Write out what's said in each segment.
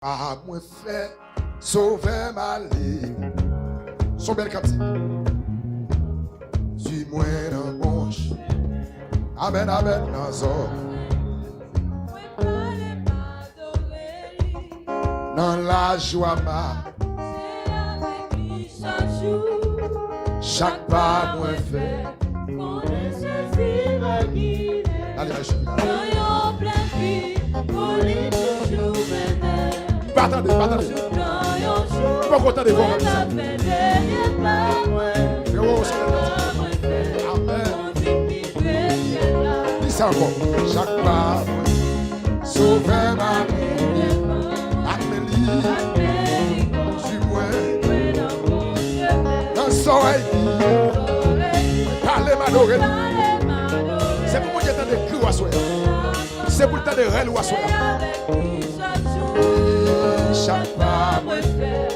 à moi fait sauver ma vie. Son bel comme ça. Suis-moi dans mon chemin. Amen, amen, dans son. Dans la joie, chaque pas moi fait. Allez, pas attendez. Pas content de voir comme ça. Amen. Dis ça encore. Chaque pas sauver ma vie. Amélie, suis-moi. Dans son oreille. Parlez m'adorer. C'est pour moi que j'ai de cris à soi. C'est pour le temps de rêve à soi. Chaque pas moi fait.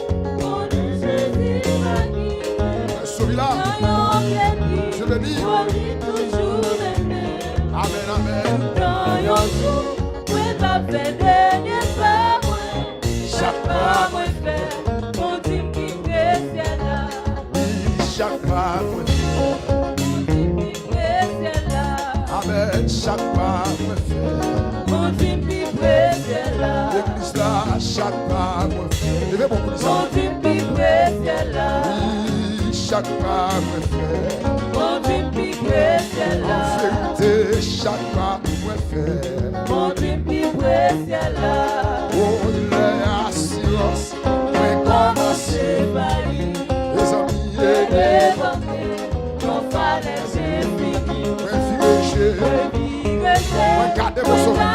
Celui-là, je veux dire. Amen, amen. Chaque pas moi fait. Chaque pas moi fait. Amen. Chaque pas moi fait. L'église là, chaque pas moi fait. Levez mon pouce. Chaque pas me fait. En vérité, chaque pas me fait. Oh, l'assurance, mais commencer. Les amis et les qu'on fallait s'effiguer. Mais gardez mon sauveur.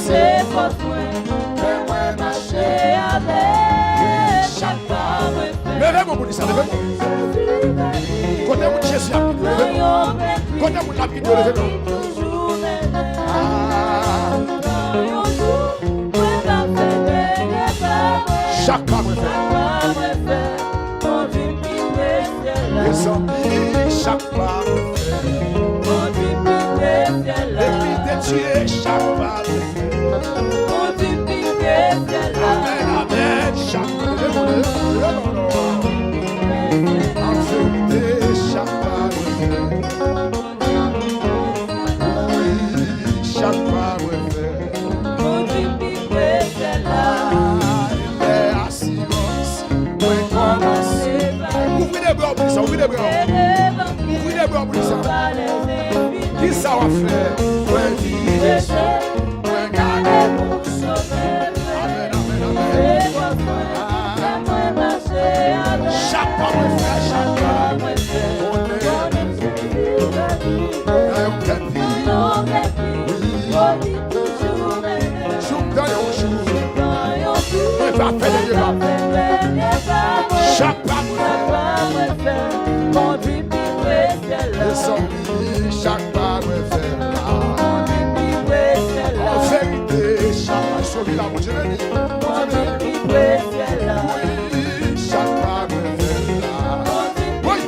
C'est votre moi, mais moi marcher avec. Chaque pas me fait. Levez mon bout, ça levez mon. Côté mon Jésus, levez mon. Côté mon lapide, levez mon. Chaque pas me fait. Les amis, chaque pas me fait. L'esprit de Dieu, chaque pas me fait. Amen, amen, chaque pas me fait. En vérité, chaque pas me fait. Oui, chaque pas me fait. Les assurances, oui, commencer. Ouvrez les bras, ouvrez ça, ouvrez les bras. Ouvrez les bras, ouvrez ça. Qui ça va faire? Ouais, vivre, ouais, garder pour sauver. Amen, amen, amen. Chaque pas me fait, chaque pas me fait. On est chaque pas me fait. Chaque pas me fait. En vérité, chaque pas celui-là, mon Dieu, chaque pas me fait. Oui,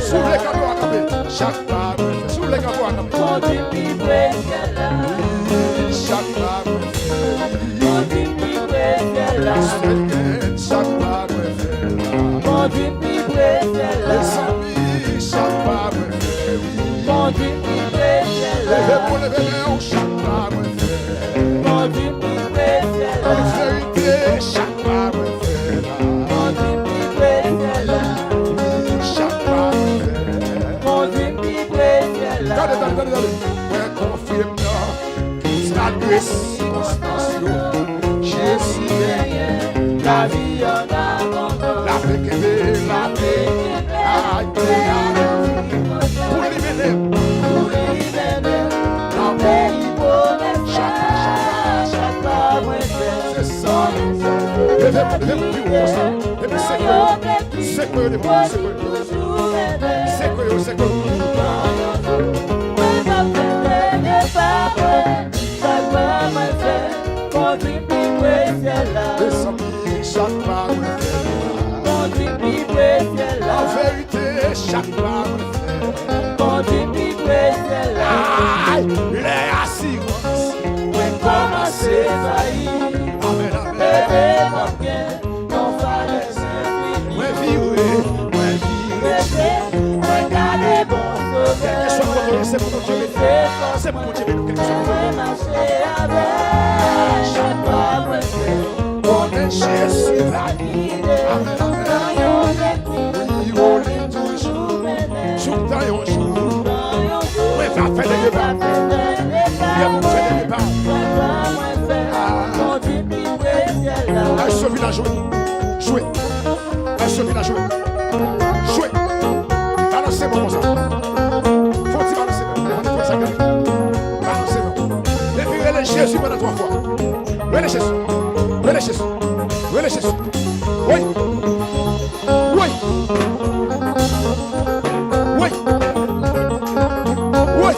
sous les cadeaux à camper. Chaque pas me fait. Sous les cadeaux à camper. Chaque pas me fait. Chaque pas me fait. Les amis, chaque pas me fait. Levez-moi, levez-moi, chaque pas me fait. En vérité, chaque pas me fait. Chaque pas me fait. Regardez. Ouais, confirme-moi. C'est la grâce, constance. Jésus est la vie en abondance. La paix qui est la paix. Pour libérer. Non, mais chaque pas, c'est ça. Levez-vous comme ça. Et puis c'est que chaque pas me fait. En vérité, chaque pas me fait. Les assurances, oui, commencer Amen, amen. Moi vivre, regardez bon. Quel que soit votre nom, c'est pour mon Dieu. C'est pour mon Dieu, quel que soit votre nom. On est Jésus, la vie. Amen, amen. Oui, on est toujours. Jour dans un jour. Oui, va faire des débats. Il y a beaucoup de débats. Ah, ce village, jouez. Ah, ce village, jouez. Balancez-moi comme ça. Faut-il balancer? Balancez-moi. Et puis, relève Jésus pendant 3 fois. Relève Jésus. Relève Jésus. Relève Jésus. Oui. Oui. Oui. Oui.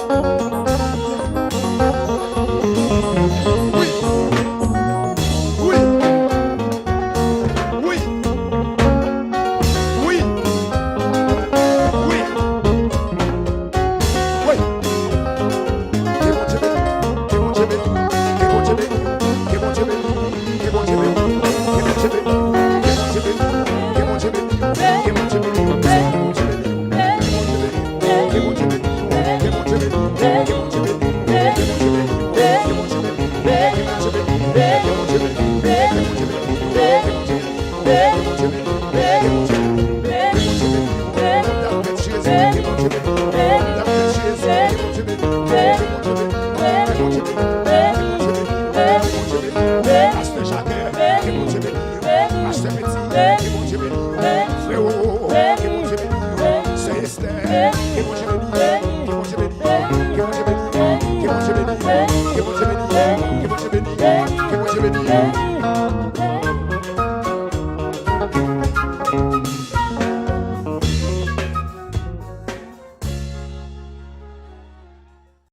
Que mon Dieu bénisse.